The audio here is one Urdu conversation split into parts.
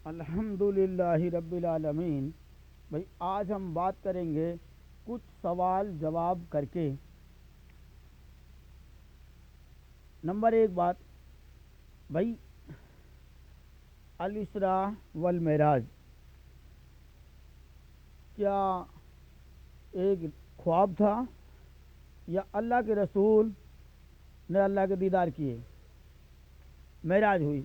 الحمدللہ رب العالمین۔ بھائی آج ہم بات کریں گے کچھ سوال جواب کر کے۔ نمبر ایک بات، بھائی الاسراء والمعراج کیا ایک خواب تھا یا اللہ کے رسول نے اللہ کے دیدار کیے، معراج ہوئی؟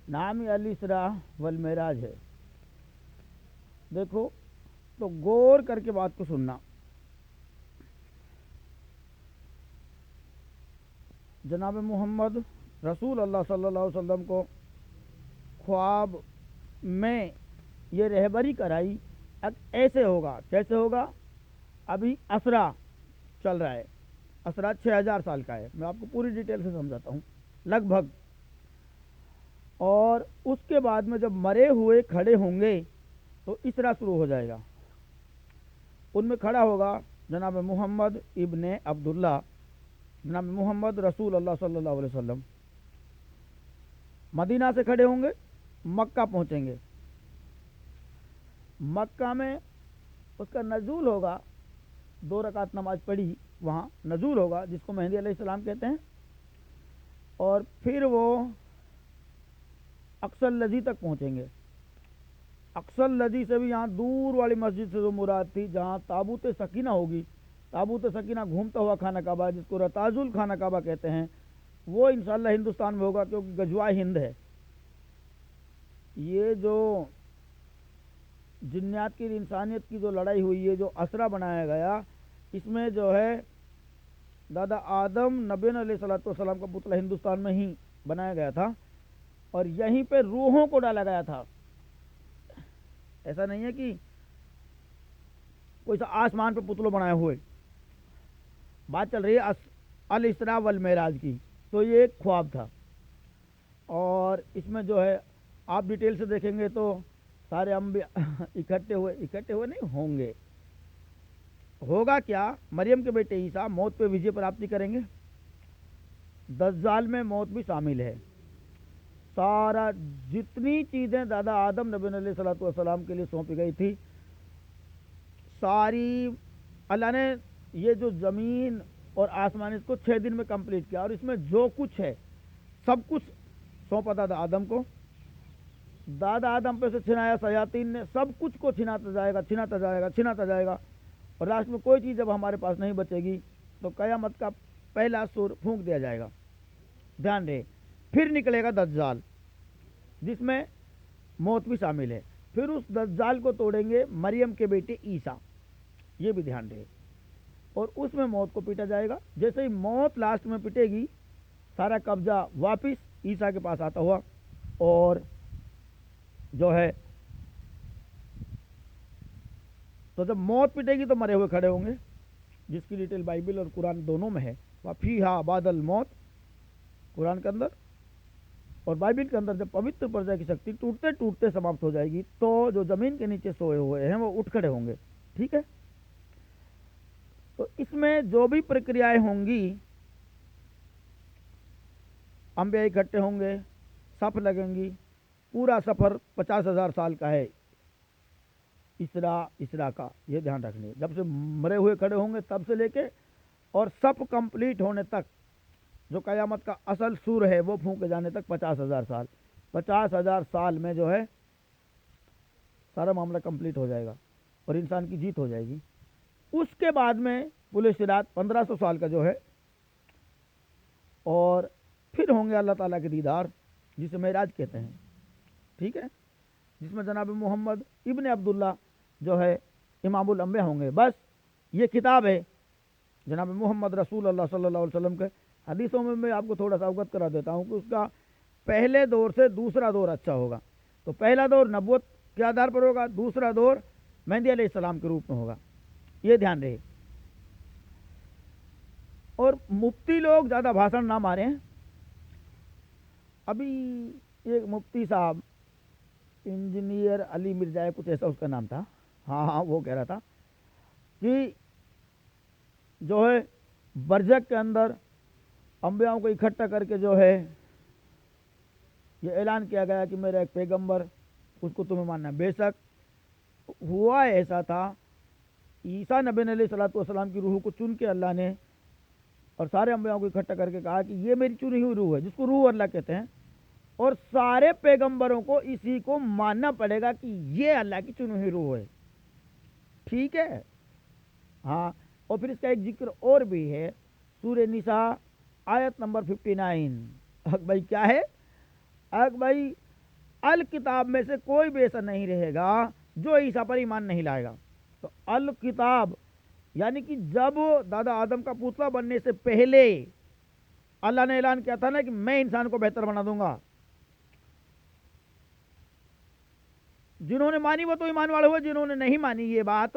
نام ہی الاسراء والمعراج ہے۔ دیکھو تو غور کر کے بات کو سننا۔ جناب محمد رسول اللہ صلی اللہ علیہ وسلم کو خواب میں یہ رہبری کرائی، ایسے ہوگا، کیسے ہوگا؟ ابھی اسرا چل رہا ہے، اسرا 6000 سال کا ہے، میں آپ کو پوری ڈیٹیل سے سمجھاتا ہوں لگ بھگ۔ اور اس کے بعد میں جب مرے ہوئے کھڑے ہوں گے تو اسرا شروع ہو جائے گا۔ ان میں کھڑا ہوگا جناب محمد ابن عبداللہ، جناب محمد رسول اللہ صلی اللہ علیہ وسلم۔ مدینہ سے کھڑے ہوں گے، مکہ پہنچیں گے، مکہ میں اس کا نزول ہوگا، 2 رکعت نماز پڑھی، وہاں نزول ہوگا جس کو مہدی علیہ السلام کہتے ہیں۔ اور پھر وہ اقصی الذی تک پہنچیں گے۔ اقصی الذی سے بھی یہاں دور والی مسجد سے جو مراد تھی، جہاں تابوت سکینہ ہوگی، تابوت سکینہ گھومتا ہوا خانہ کعبہ جس کو رتاز الخانہ کعبہ کہتے ہیں، وہ انشاءاللہ ہندوستان میں ہوگا، کیونکہ غزوہ ہند ہے۔ یہ جو جنیات کی انسانیت کی جو لڑائی ہوئی ہے، جو اسرا بنایا گیا، اس میں جو ہے دادا آدم نبی علیہ الصلوۃ والسلام کا پتلا ہندوستان میں ہی بنایا گیا تھا، اور یہیں پہ روحوں کو ڈالا گیا تھا۔ ایسا نہیں ہے کہ کوئی سا آسمان پہ پتلوں بنائے ہوئے۔ بات چل رہی ہے الاسراء والمعراج کی، تو یہ ایک خواب تھا۔ اور اس میں جو ہے آپ ڈیٹیل سے دیکھیں گے تو سارے انبیاء اکٹھے ہوئے نہیں ہوں گے۔ ہوگا کیا؟ مریم کے بیٹے عیسیٰ موت پہ وجے پراپتی کریں گے، دجال میں موت بھی شامل ہے۔ سارا جتنی چیزیں دادا آدم نبی علیہ الصلوۃ والسلام کے لیے سونپی گئی تھی، ساری اللہ نے یہ جو زمین اور آسمان اس کو 6 دن میں کمپلیٹ کیا، اور اس میں جو کچھ ہے سب کچھ سونپا دادا آدم کو۔ دادا آدم پہ سے چھنایا شیاطین نے، سب کچھ کو چھناتا جائے گا، اور لاسٹ میں کوئی چیز جب ہمارے پاس نہیں بچے گی تو قیامت کا پہلا سور پھونک دیا جائے گا۔ دھیان رہے، پھر نکلے گا دجال جس میں موت بھی شامل ہے۔ پھر اس دجال کو توڑیں گے مریم کے بیٹے عیسیٰ، یہ بھی دھیان رہے، اور اس میں موت کو پیٹا جائے گا۔ جیسے ہی موت لاسٹ میں پٹے گی، سارا قبضہ واپس عیسیٰ کے پاس آتا ہوا، اور جو ہے تو جب موت پٹے گی تو مرے ہوئے کھڑے ہوں گے، جس کی ڈیٹیل بائبل اور قرآن دونوں میں ہے۔ وَفِيهَا بَعْدَ الْمَوْتِ قرآن کے اندر اور بائبل کے اندر، جب پوتر پرجا کی شکتی ٹوٹتے ٹوٹتے سماپت ہو جائے گی تو جو زمین کے نیچے سوئے ہوئے ہیں وہ اٹھ کھڑے ہوں گے۔ ٹھیک ہے؟ تو اس میں جو بھی پرکریائیں ہوں گی، انبیاء اکٹھے ہوں گے، صف لگیں گی، پورا سفر 50,000 سال کا ہے اسرا کا، یہ دھیان رکھنے۔ جب سے مرے ہوئے کھڑے ہوں گے تب سے لے کے اور سب کمپلیٹ ہونے تک، جو قیامت کا اصل سور ہے وہ پھونکے جانے تک 50,000 سال۔ 50,000 سال میں جو ہے سارا معاملہ کمپلیٹ ہو جائے گا اور انسان کی جیت ہو جائے گی۔ اس کے بعد میں پل صراط 1500 سال کا جو ہے، اور پھر ہوں گے اللہ تعالیٰ کے دیدار، جسے معراج کہتے ہیں۔ ٹھیک ہے؟ جس میں جناب محمد ابن عبداللہ جو ہے امام الانبیاء ہوں گے۔ بس یہ کتاب ہے جناب محمد رسول اللہ صلی اللہ علیہ وسلم کے حدیثوں میں آپ کو تھوڑا سا اوگت کرا دیتا ہوں کہ اس کا پہلے دور سے دوسرا دور اچھا ہوگا۔ تو پہلا دور نبوت کے آدھار پر ہوگا، دوسرا دور مہدی علیہ السلام کے روپ میں ہوگا، یہ دھیان رہے۔ اور مفتی لوگ زیادہ بھاشن نہ ماریں۔ ابھی ایک مفتی صاحب، انجینئر علی مرزا کچھ ایسا اس کا نام تھا، ہاں وہ کہہ رہا تھا کہ جو ہے برزخ کے اندر انبیاءوں کو اکٹھا کر کے جو ہے یہ اعلان کیا گیا کہ میرا ایک پیغمبر، اس کو تمہیں ماننا ہے۔ بے شک ہوا ایسا تھا، عیسیٰ نبی علیہ الصلوۃ والسلام کی روح کو چن کے اللہ نے اور سارے انبیاء کو اکٹھا کر کے کہا کہ یہ میری چنی ہوئی روح ہے، جس کو روح اللہ کہتے ہیں، اور سارے پیغمبروں کو اسی کو ماننا پڑے گا کہ یہ اللہ کی چنی ہوئی روح ہے۔ ٹھیک ہے، ہاں۔ اور پھر اس کا ایک ذکر اور بھی ہے، سورہ نساء آیت نمبر 59۔ حق بھائی کیا ہے؟ حق بھائی الکتاب میں سے کوئی بھی ایسا نہیں رہے گا جو عیسیٰ پر ایمان نہیں لائے گا۔ تو الکتاب یعنی کہ جب دادا آدم کا پوتلا بننے سے پہلے اللہ نے اعلان کیا تھا نا کہ میں انسان کو بہتر بنا دوں گا، جنہوں نے مانی وہ تو ایمان والے ہوئے، جنہوں نے نہیں مانی یہ بات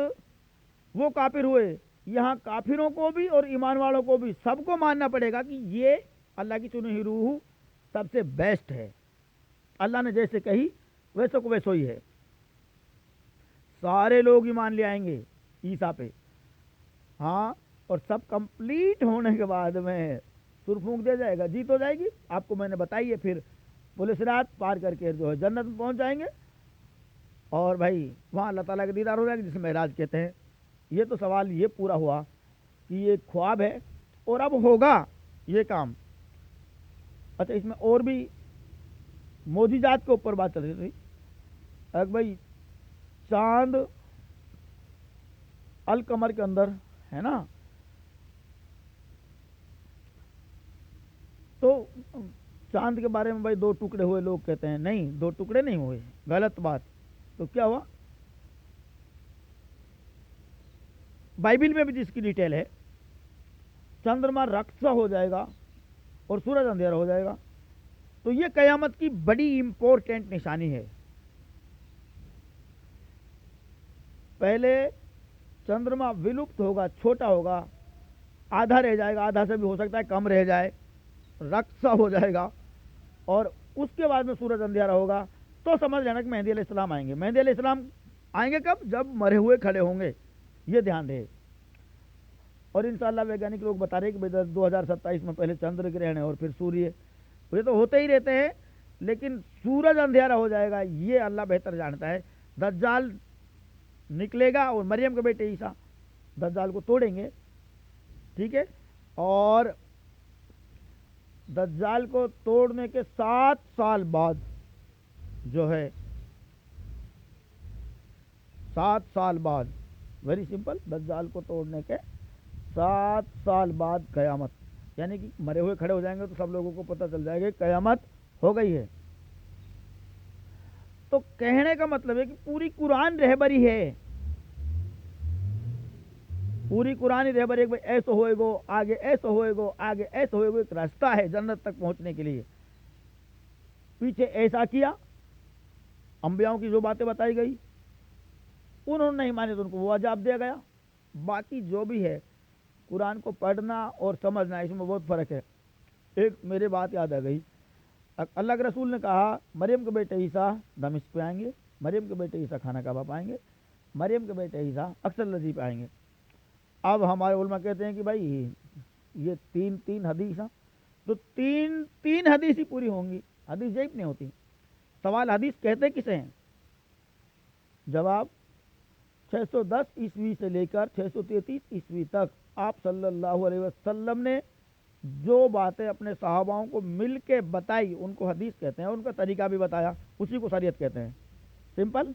وہ کافر ہوئے۔ یہاں کافروں کو بھی اور ایمان والوں کو بھی سب کو ماننا پڑے گا کہ یہ اللہ کی چنی ہوئی روح سب سے بیسٹ ہے، اللہ نے جیسے کہی ویسے کو ویسو ہی ہے۔ سارے لوگ ایمان لے آئیں گے عیسیٰ پہ، ہاں، اور سب کمپلیٹ ہونے کے بعد میں سر پھونک دیا جائے گا، جیت ہو جائے گی۔ آپ کو میں نے بتائی ہے، پھر پولیس رات پار کر کے جو ہے جنت میں پہنچ جائیں گے، اور بھائی وہاں اللہ تعالیٰ کا دیدار ہو جائے گا، جسے معراج کہتے ہیں۔ یہ تو سوال یہ پورا ہوا کہ یہ ایک خواب ہے اور اب ہوگا یہ کام۔ اچھا، اس میں اور بھی معجزات کے اوپر بات چل رہی تھی۔ ایک بھائی چاند القمر کے اندر ہے نا، تو چاند کے بارے میں بھائی 2 ٹکڑے ہوئے، لوگ کہتے ہیں نہیں 2 ٹکڑے نہیں ہوئے، غلط بات۔ تو کیا ہوا؟ بائبل میں بھی جس کی ڈیٹیل ہے، چندرما رقص ہو جائے گا اور سورج اندھیرا ہو جائے گا، تو یہ قیامت کی بڑی امپورٹنٹ نشانی ہے۔ پہلے چندرما ولپت ہوگا، چھوٹا ہوگا، آدھا رہ جائے گا، آدھا سے بھی ہو سکتا ہے کم رہ جائے، رقص ہو جائے گا، اور اس کے بعد میں سورج اندھیرا ہوگا، تو سمجھ لینا کہ مہدی علیہ السلام آئیں گے۔ مہدی علیہ السلام آئیں گے کب؟ جب مرے ہوئے کھڑے ہوں گے، یہ دھیان رہے۔ اور انشاءاللہ ویگانک لوگ بتا رہے کہ 2027 میں پہلے چندر گرہن ہے اور پھر سوریہ، یہ تو ہوتے ہی رہتے ہیں، لیکن سورج اندھیرا ہو جائے گا یہ اللہ بہتر جانتا ہے۔ دجال نکلے گا اور مریم کے بیٹے عیسیٰ دجال کو توڑیں گے، ٹھیک ہے، اور دجال کو توڑنے کے 7 سال بعد جو ہے 7 سال بعد، ویری سمپل، دجال کو توڑنے کے 7 سال بعد قیامت، یعنی کہ مرے ہوئے کھڑے ہو جائیں گے تو سب لوگوں کو پتہ چل جائے گا قیامت ہو گئی ہے۔ تو کہنے کا مطلب ہے کہ پوری قرآن رہبری ہے، پوری قرآن رہبری، ایسا ہوئے گو آگے، ایسا ہوئے گو آگے، ایسا ہوئے گو، ایک راستہ ہے جنت تک پہنچنے کے لیے۔ پیچھے ایسا کیا، انبیاؤں کی جو باتیں بتائی گئی انہوں نے نہیں مانی تو ان کو وہ عذاب دیا گیا۔ باقی جو بھی ہے قرآن کو پڑھنا اور سمجھنا، اس میں بہت فرق ہے۔ ایک میرے بات یاد آ گئی، اللہ کے رسول نے کہا مریم کے بیٹے عیسیٰ دمشق پہ آئیں گے، مریم کے بیٹے عیسیٰ خانہ کعبہ پہ آئیں گے، مریم کے بیٹے عیسیٰ اکثر لذیذ پہ آئیں گے۔ اب ہمارے علماء کہتے ہیں کہ بھائی یہ تین حدیث ہیں، تو تین حدیث ہی پوری ہوں گی، حدیث ضعیف نہیں ہوتی۔ سوال حدیث کہتے کسے ہیں؟ جواب 610 عیسوی سے لے کر 633 عیسوی تک آپ صلی اللہ علیہ وسلم نے جو باتیں اپنے صحاباؤں کو مل کے بتائی ان کو حدیث کہتے ہیں، ان کا طریقہ بھی بتایا، اسی کو شریعت کہتے ہیں۔ سمپل۔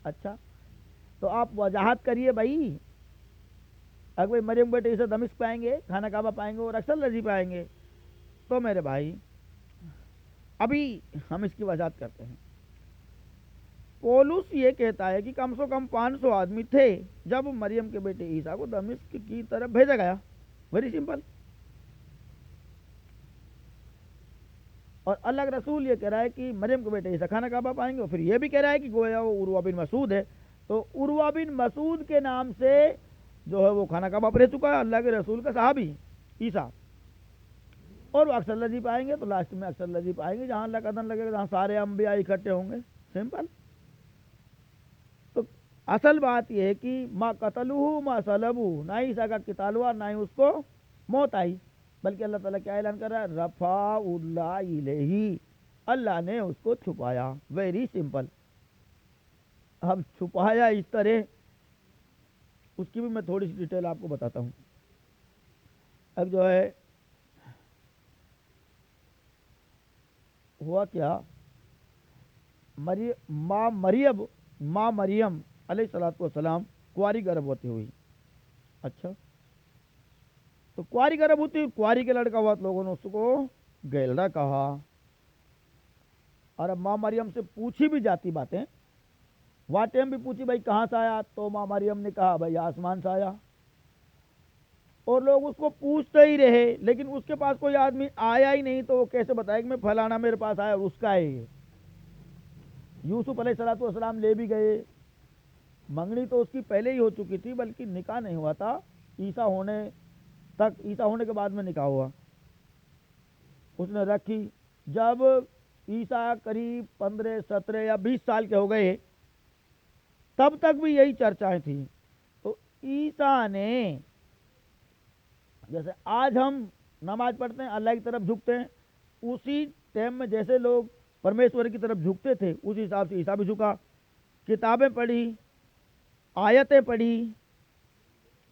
اچھا، تو آپ وضاحت کریے بھائی، اگر بھائی مریم بیٹے اسے دمشق پائیں گے، خانہ کعبہ پائیں گے اور اکثر لذیذ پائیں گے، تو میرے بھائی ابھی ہم اس کی وضاحت کرتے ہیں۔ پولس یہ کہتا ہے کہ کم سے کم 500 آدمی تھے جب مریم کے بیٹے عیسیٰ کو دمشق کی طرف بھیجا گیا، ویری سمپل۔ اور اللہ کے رسول یہ کہہ رہا ہے کہ مریم کے بیٹے عیسیٰ خانہ کعبہ پائیں گے، اور پھر یہ بھی کہہ رہا ہے کہ گویا وہ عروہ بن مسعود ہے، تو عروہ بن مسعود کے نام سے جو ہے وہ خانہ کعبہ پر رہ چکا ہے، اللہ کے رسول کا صحابی عیسیٰ، اور وہ اکثر لذیذ پائیں گے، تو لاسٹ میں اکثر لذیذ پائیں گے جہاں اللہ کا دن لگے گا، جہاں سارے انبیاء اکٹھے ہوں گے۔ سمپل۔ تو اصل بات یہ ہے کہ ما قتلوہ ما صلبوہ، نہ عیسیٰ کا قتال ہوا، نہ ہی اس کو موت آئی، بلکہ اللہ تعالیٰ کیا اعلان کر رہا ہے؟ رفع اللہ الیہ، اللہ نے اس کو چھپایا. Very simple. ہم چھپایا اس طرح، اس کی بھی میں تھوڑی سی ڈیٹیل آپ کو بتاتا ہوں. اب جو ہے ہوا کیا، ماں مریم علیہ السلام کنواری گربھوتی ہوئی. اچھا، تو کنواری گربھوتی، کنواری کے لڑکا ہوا تو لوگوں نے اس کو گیلڑا کہا. اور اب ماں مریم سے پوچھی بھی جاتی باتیں، وہ ٹائم بھی پوچھی بھائی کہاں سے آیا، تو ماں مریم نے کہا بھائی آسمان سے آیا. اور لوگ اس کو پوچھتے ہی رہے، لیکن اس کے پاس کوئی آدمی آیا ہی نہیں، تو وہ کیسے بتائے کہ میں فلانا میرے پاس آیا اس کا ہے یہ. یوسف علیہ السلام لے بھی گئے، منگنی تو اس کی پہلے ہی ہو چکی تھی، بلکہ نکاح نہیں ہوا تھا. عیسیٰ ہونے کے بعد میں نکاح ہوا. اس نے رکھی. جب عیسیٰ قریب 15 17 یا 20 سال کے ہو گئے، تب تک بھی یہی چرچائیں تھیں. تو عیسیٰ نے، جیسے آج ہم نماز پڑھتے ہیں اللہ کی طرف جھکتے ہیں، اسی ٹائم میں جیسے لوگ پرمیشور کی طرف جھکتے تھے اسی حساب سے عیسیٰ بھی جھکا. کتابیں پڑھی، آیتیں پڑھی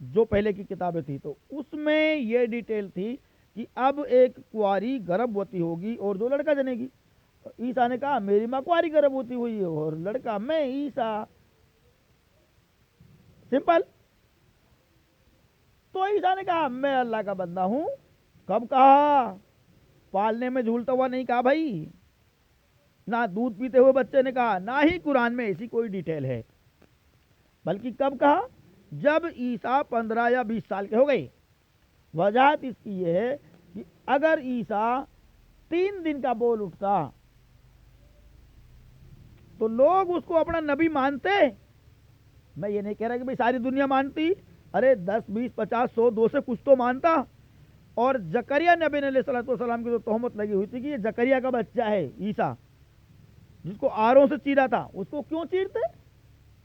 جو پہلے کی کتابیں تھیں، تو اس میں یہ ڈیٹیل تھی کہ اب ایک کنواری گربھوتی ہوگی اور دو لڑکا جنے گی. عیسیٰ نے کہا میری ماں کنواری گربھوتی ہوئی ہے اور لڑکا میں عیسیٰ. سمپل. تو عیسیٰ نے کہا میں اللہ کا بندہ ہوں. کب کہا؟ پالنے میں جھولتا ہوا نہیں کہا بھائی، نہ دودھ پیتے ہوئے بچے نے کہا، نہ ہی قرآن میں ایسی کوئی ڈیٹیل ہے. بلکہ کب کہا؟ جب عیسیٰ 15 یا 20 سال کے ہو گئے. وجہ اس کی یہ ہے کہ اگر عیسیٰ 3 دن کا بول اٹھتا تو لوگ اس کو اپنا نبی مانتے. میں یہ نہیں کہہ رہا کہ بھائی ساری دنیا مانتی، ارے 10 20 50 100 200 کچھ تو مانتا. اور زکریا نبی علیہ السلام کی جو تہمت لگی ہوئی تھی کہ یہ زکریا کا بچہ ہے عیسیٰ، جس کو آروں سے چیرا تھا، اس کو کیوں چیرتے؟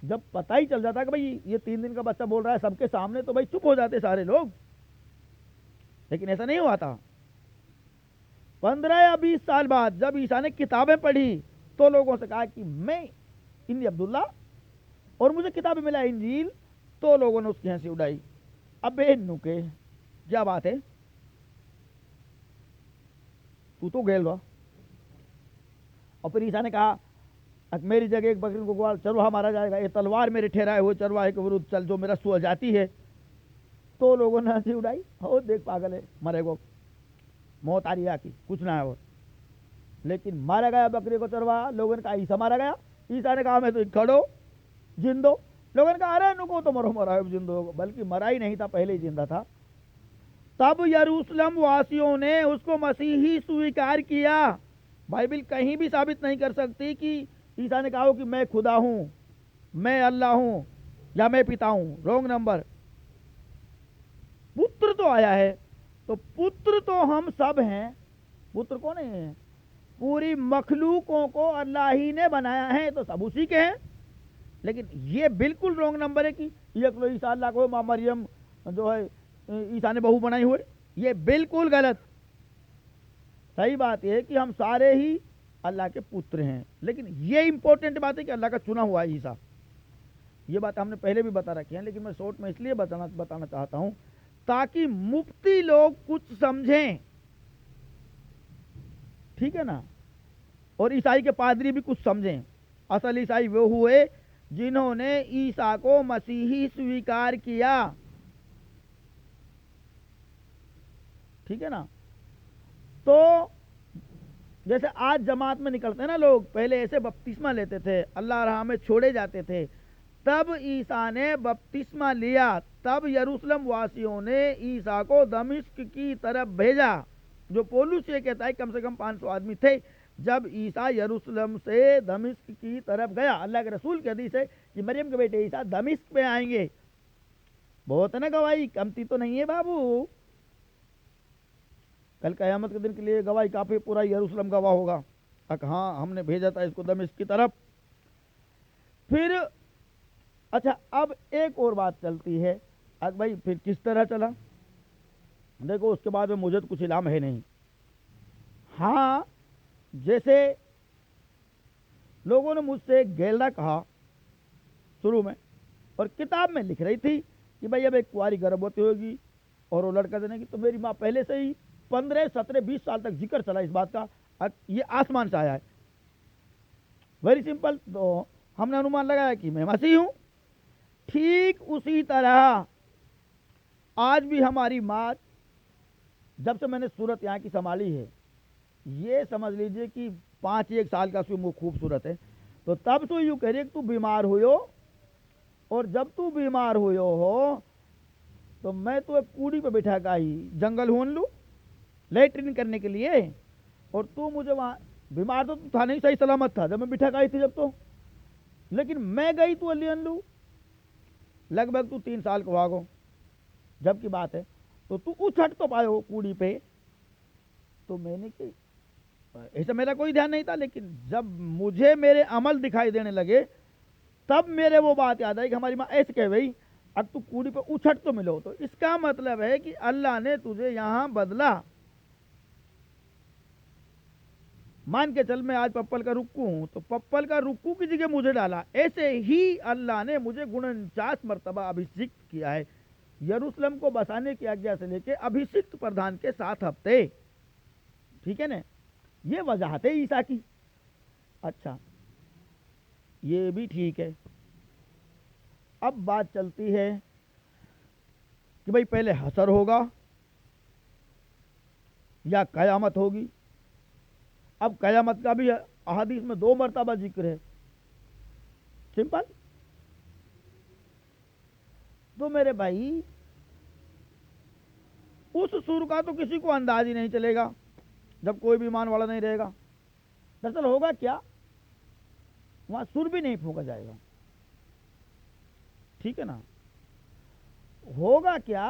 جب پتہ ہی چل جاتا کہ بھائی یہ 3 دن کا بچہ بول رہا ہے سب کے سامنے، تو بھائی چپ ہو جاتے سارے لوگ. لیکن ایسا نہیں ہوا تھا. 15 یا 20 سال بعد جب عیسیٰ نے کتابیں پڑھی تو لوگوں سے کہا کہ میں انی عبداللہ اور مجھے کتابیں ملا انجیل، تو لوگوں نے اس کی ہنسی اڑائی. ابے نکے کیا بات ہے، تو گیل رہا. اور پھر عیسیٰ نے کہا میری جگہ ایک بکری کو چرواہا مارا جائے گا، یہ تلوار میرے ٹھہرائے ہوئے چرواہے کے ورد چل جو میرا سو جاتی ہے. تو لوگوں نے ہنسی اڑائی، ہو دیکھ پاگل ہے مرے گو، موت آ رہی ہے کی کچھ نہ ہے وہ. لیکن مارا گیا بکری کو چرواہا. لوگوں نے کہا عیسیٰ مارا گیا. عیسیٰ نے کہا میں تو کھڑو جندو. لوگوں نے کہا ارے نکو تو مرا ہے جندو، بلکہ مرا ہی نہیں تھا، پہلے ہی زندہ تھا. تب یروشلم واسیوں نے اس کو مسیحی سویکار کیا. بائبل کہیں بھی ثابت نہیں کر سکتی کہ عیسیٰ نے کہا کہ میں خدا ہوں، میں اللہ ہوں یا میں پتا ہوں. Wrong number. پتر تو آیا ہے، تو پتر تو ہم سب ہیں. پتر کون ہے؟ پوری مخلوقوں کو اللہ ہی نے بنایا ہے، تو سب اسی کے ہیں. لیکن یہ بالکل رونگ نمبر ہے کہ یہ عیسیٰ اللہ کو ماں مریم جو ہے عیسیٰ نے بہو بنائی ہوئے. یہ بالکل غلط. صحیح بات یہ ہے کہ ہم سارے ہی اللہ کے پتر ہیں، لیکن یہ امپورٹنٹ بات ہے کہ اللہ کا چنا ہوا ہے عیسیٰ. یہ بات ہم نے پہلے بھی بتا رکھی ہے، لیکن میں شارٹ میں اس لیے بتانا چاہتا ہوں تاکہ مفتی لوگ کچھ سمجھیں. ٹھیک ہے نا؟ اور عیسائی کے پادری بھی کچھ سمجھیں. اصل عیسائی وہ ہوئے جنہوں نے عیسیٰ کو مسیحی سویکار کیا. ٹھیک ہے نا؟ تو جیسے آج جماعت میں نکلتے ہیں نا لوگ، پہلے ایسے بپتسمہ لیتے تھے، اللہ راہ میں چھوڑے جاتے تھے. تب عیسیٰ نے بپتسمہ لیا، تب یروشلم واسیوں نے عیسیٰ کو دمشق کی طرف بھیجا. جو پولس یہ کہتا ہے کم سے کم 500 آدمی تھے جب عیسیٰ یروشلم سے دمشق کی طرف گیا. اللہ کے رسول کی حدیث ہے کہ مریم کے بیٹے عیسیٰ دمشق پہ آئیں گے. بہت ہے نا گواہی، کمتی تو نہیں ہے بابو. کل قیامت کے دن کے لیے گواہی کافی، پورا یروشلم گواہ ہوگا ہاں ہم نے بھیجا تھا اس کو دمشق کی طرف. پھر اچھا اب ایک اور بات چلتی ہے. اب بھائی پھر کس طرح چلا؟ دیکھو اس کے بعد میں مجھے تو کچھ علم ہے نہیں. ہاں جیسے لوگوں نے مجھ سے ایک گیلڈا کہا شروع میں, اور کتاب میں لکھ رہی تھی کہ بھائی اب ایک کنواری گربوتی ہوگی اور وہ لڑکا دینے کی, تو میری ماں پہلے سے ہی 15, 17, 20 سال تک ذکر چلا اس بات کا, یہ آسمان سے آیا ہے. Very simple. تو ہم نے انومان لگایا کہ میں مسیح ہوں. ٹھیک اسی طرح آج بھی ہماری ماں, جب سے میں نے صورت یہاں کی سنبھالی ہے, یہ سمجھ لیجئے کہ 5 سال کا منہ خوبصورت ہے, تو تب تو یوں کہہ رہی ہے کہ تو بیمار ہوئے ہو, اور جب تو بیمار ہوئے ہو تو میں تو ایک کوڑی پہ بٹھا کے آئی جنگل ہون لوں لیٹرین کرنے کے لیے, اور تو مجھے وہاں بیمار تو تھا نہیں, صحیح سلامت تھا جب میں بٹھا کے آئی تھی جب, تو لیکن میں گئی تو لین لوں لگ بھگ تو 3 سال کو آگو جب کی بات ہے, تو اچھٹ تو پائے ہو کوڑی پہ. تو میں نے کہ ایسا میرا کوئی دھیان نہیں تھا, لیکن جب مجھے میرے عمل دکھائی دینے لگے تب میرے وہ بات یاد آئی کہ ہماری ماں ایسے کہہ گئی اب تو کوڑی پہ اچھٹ تو ملو. تو اس کا مطلب ہے کہ اللہ نے تجھے یہاں بدلا. مان کے چل میں آج پپل کا رکو ہوں, تو پپل کا رکو کی جگہ مجھے ڈالا. ایسے ہی اللہ نے مجھے 49 مرتبہ ابھیشکت کیا ہے, یروشلم کو بسانے کی آگیا سے لے کے ابھیشکت پردھان کے 7 ہفتے. ٹھیک ہے نا, یہ وضاحت ہے عیسیٰ کی. اچھا یہ بھی ٹھیک ہے. اب بات چلتی ہے کہ بھئی پہلے حشر ہوگا یا قیامت ہوگی. اب قیامت کا بھی احادیث میں 2 مرتبہ ذکر ہے. سمپل. تو میرے بھائی اس سور کا تو کسی کو انداز ہی نہیں چلے گا جب کوئی بھی ایمان والا نہیں رہے گا. دراصل ہوگا کیا, وہاں سر بھی نہیں پھونکا جائے گا. ٹھیک ہے نا, ہوگا کیا,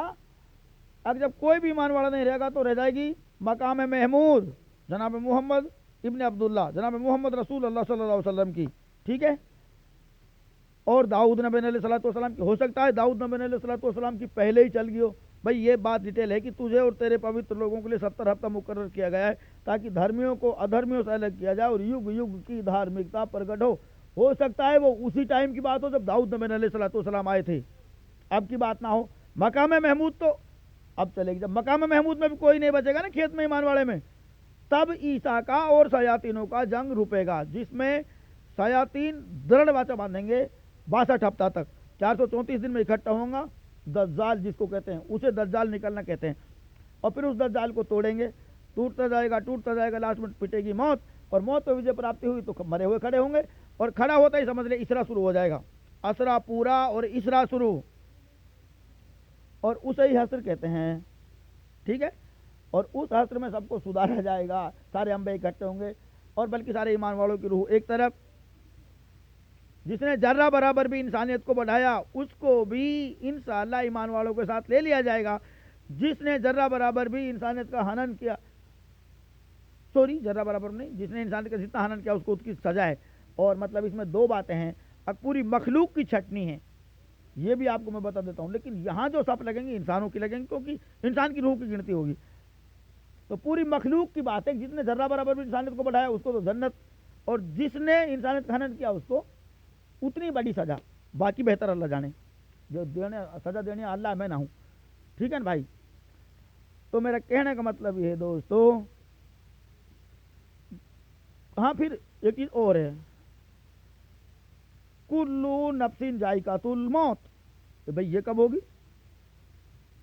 اب جب کوئی بھی ایمان والا نہیں رہے گا تو رہ جائے گی مقام محمود جناب محمد ابن عبداللہ, جناب محمد رسول اللہ صلی اللہ علیہ وسلم کی. ٹھیک ہے, اور داؤد نبی علیہ الصلوۃ والسلام کی. ہو سکتا ہے داؤد نبی علیہ الصلوۃ والسلام کی پہلے ہی چل گئی ہو. بھائی یہ بات ڈیٹیل ہے کہ تجھے اور تیرے پوتر لوگوں کے لیے 70 ہفتہ مقرر کیا گیا ہے تاکہ دھرمیوں کو ادھرمیوں سے الگ کیا جائے اور یگ یگ کی دھارمکتا پرگٹ ہو. ہو سکتا ہے وہ اسی ٹائم کی بات ہو جب داؤد نبی علیہ الصلوۃ والسلام آئے تھے, اب کی بات نہ ہو. مقام محمود تو اب چلے گی, جب مقام محمود میں بھی کوئی نہیں بچے گا نا کھیت میں ایمان والے میں, تب عیسیٰ کا اور شیاطینوں کا جنگ رپے گا, جس میں شیاطین دڑ واچا باندھیں گے 62 ہفتہ تک. 434 دن میں اکٹھا ہوں گا. دجال جس کو کہتے ہیں, اسے دجال نکلنا کہتے ہیں, اور پھر اس دجال کو توڑیں گے. ٹوٹتا جائے گا, لاسٹ میں پٹے گی موت, اور موت پہ وجے پراپتی ہوئی تو مرے ہوئے کھڑے ہوں گے, اور کھڑا ہوتا ہی سمجھ لے اسرا شروع ہو جائے گا. اسرا پورا اور اسرا شروع, اور اسے ہی حشر کہتے ہیں. ٹھیک ہے, اور اس حشر میں سب کو سدھارا جائے گا, سارے انبیاء اکٹھے ہوں گے, اور بلکہ سارے ایمان والوں کی روح ایک طرف. جس نے ذرہ برابر بھی انسانیت کو بڑھایا اس کو بھی انشاءاللہ ایمان والوں کے ساتھ لے لیا جائے گا. جس نے ذرہ برابر بھی انسانیت کا ہنن کیا, ذرہ برابر نہیں, جس نے انسانیت کا جتنا ہنن کیا اس کو اس کی سزا ہے. اور مطلب اس میں 2 باتیں ہیں, اب پوری مخلوق کی چھٹنی ہے, یہ بھی آپ کو میں بتا دیتا ہوں, لیکن یہاں جو سب لگیں گے انسانوں کی لگیں گے, کیونکہ انسان کی روح کی گنتی ہوگی. تو پوری مخلوق کی بات ہے, جس نے ذرہ برابر بھی انسانیت کو بڑھایا اس کو تو جنت, اور جس نے انسانیت کا ہنن کیا اس کو اتنی بڑی سزا. باقی بہتر اللہ جانے, جو سزا دینی اللہ میں نہ ہوں. ٹھیک ہے نا بھائی. تو میرا کہنے کا مطلب یہ ہے دوستو, ہاں پھر ایک چیز اور ہے, کلو نفس ذائقۃ الموت. تو بھائی یہ کب ہوگی,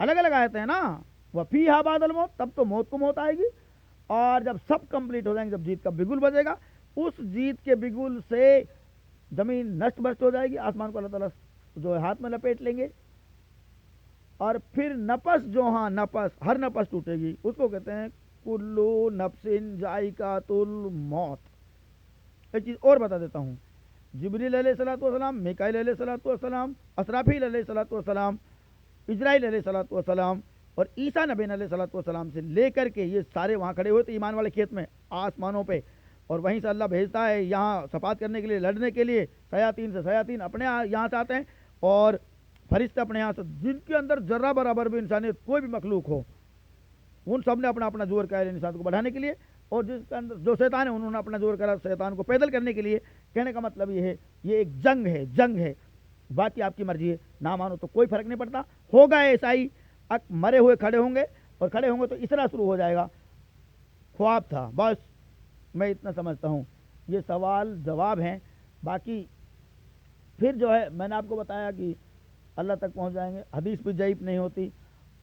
الگ الگ آیتیں ہیں نا, وفیہا بعد الموت, تب تو موت کو موت آئے گی. اور جب سب کمپلیٹ ہو جائیں گے, جب جیت کا بگل بجے گا, اس جیت کے بگل سے زمین نشٹ بشٹ ہو جائے گی, آسمان کو اللہ تعالیٰ جو ہے ہاتھ میں لپیٹ لیں گے, اور پھر نفس جو, ہاں نفس, ہر نفس ٹوٹے گی, اس کو کہتے ہیں کلو نفس ذائقۃ الموت. ایک چیز اور بتا دیتا ہوں, جبریل علیہ الصلوۃ والسلام, میکائیل علیہ الصلوۃ والسلام, اسرافیل علیہ الصلوۃ والسلام, اسرائیل علیہ الصلوۃ والسلام, اور عیسیٰ نبی علیہ الصلوۃ والسلام سے لے کر کے یہ سارے وہاں کھڑے ہوئے تھے ایمان والے کھیت میں آسمانوں پہ, اور وہیں سے اللہ بھیجتا ہے یہاں صفات کرنے کے لیے, لڑنے کے لیے. شیاطین سے شیاطین اپنے یہاں سے آتے ہیں, اور فرشتے اپنے یہاں سے, جن کے اندر ذرہ برابر بھی انسانیت کوئی بھی مخلوق ہو, ان سب نے اپنا اپنا زور کیا انسان کو بڑھانے کے لیے، اور جس کے اندر جو شیطان ہے انہوں نے اپنا زور کرا شیطان کو پیدل کرنے کے لیے۔ کہنے کا مطلب یہ ہے یہ ایک جنگ ہے، جنگ ہے، باقی آپ کی مرضی ہے، نہ مانو تو کوئی فرق نہیں پڑتا، ہوگا ایسا ہی، مرے ہوئے کھڑے ہوں گے، اور کھڑے ہوں گے تو اس طرح شروع ہو جائے گا، خواب تھا بس، میں اتنا سمجھتا ہوں۔ یہ سوال جواب ہیں، باقی پھر جو ہے میں نے آپ کو بتایا کہ اللہ تک پہنچ جائیں گے، حدیث بھی ضعیف نہیں ہوتی،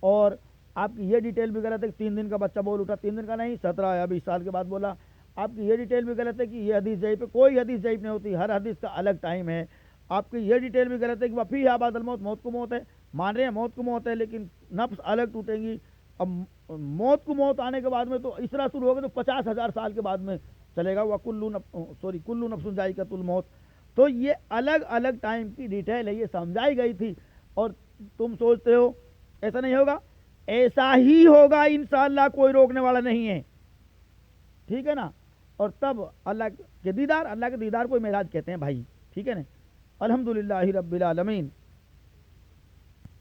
اور آپ کی یہ ڈیٹیل بھی غلط ہے کہ 3 دن کا بچہ بول اٹھا، 3 دن کا نہیں 17 یا 20 سال کے بعد بولا، آپ کی یہ ڈیٹیل بھی غلط ہے کہ یہ حدیث ضعیف ہے، کوئی حدیث ضعیف نہیں ہوتی، ہر حدیث کا الگ ٹائم ہے۔ آپ کی یہ ڈیٹیل بھی غلط ہے کہ وفی آباد الموت، موت کو موت ہے، مان رہے ہیں موت کو موت ہے، لیکن نفس الگ ٹوٹیں گی۔ اب موت کو موت آنے کے بعد میں تو اس طرح شروع ہوگا تو 50,000 سال کے بعد میں چلے گا، وہ کلو نفس ذائقۃ الموت۔ تو یہ الگ الگ ٹائم کی ڈیٹیل ہے، یہ سمجھائی گئی تھی، اور تم سوچتے ہو ایسا نہیں ہوگا، ایسا ہی ہوگا انشاءاللہ، کوئی روکنے والا نہیں ہے، ٹھیک ہے نا۔ اور تب اللہ کے دیدار کو معراج کہتے ہیں بھائی، ٹھیک ہے نا۔ الحمدللہ رب العالمین۔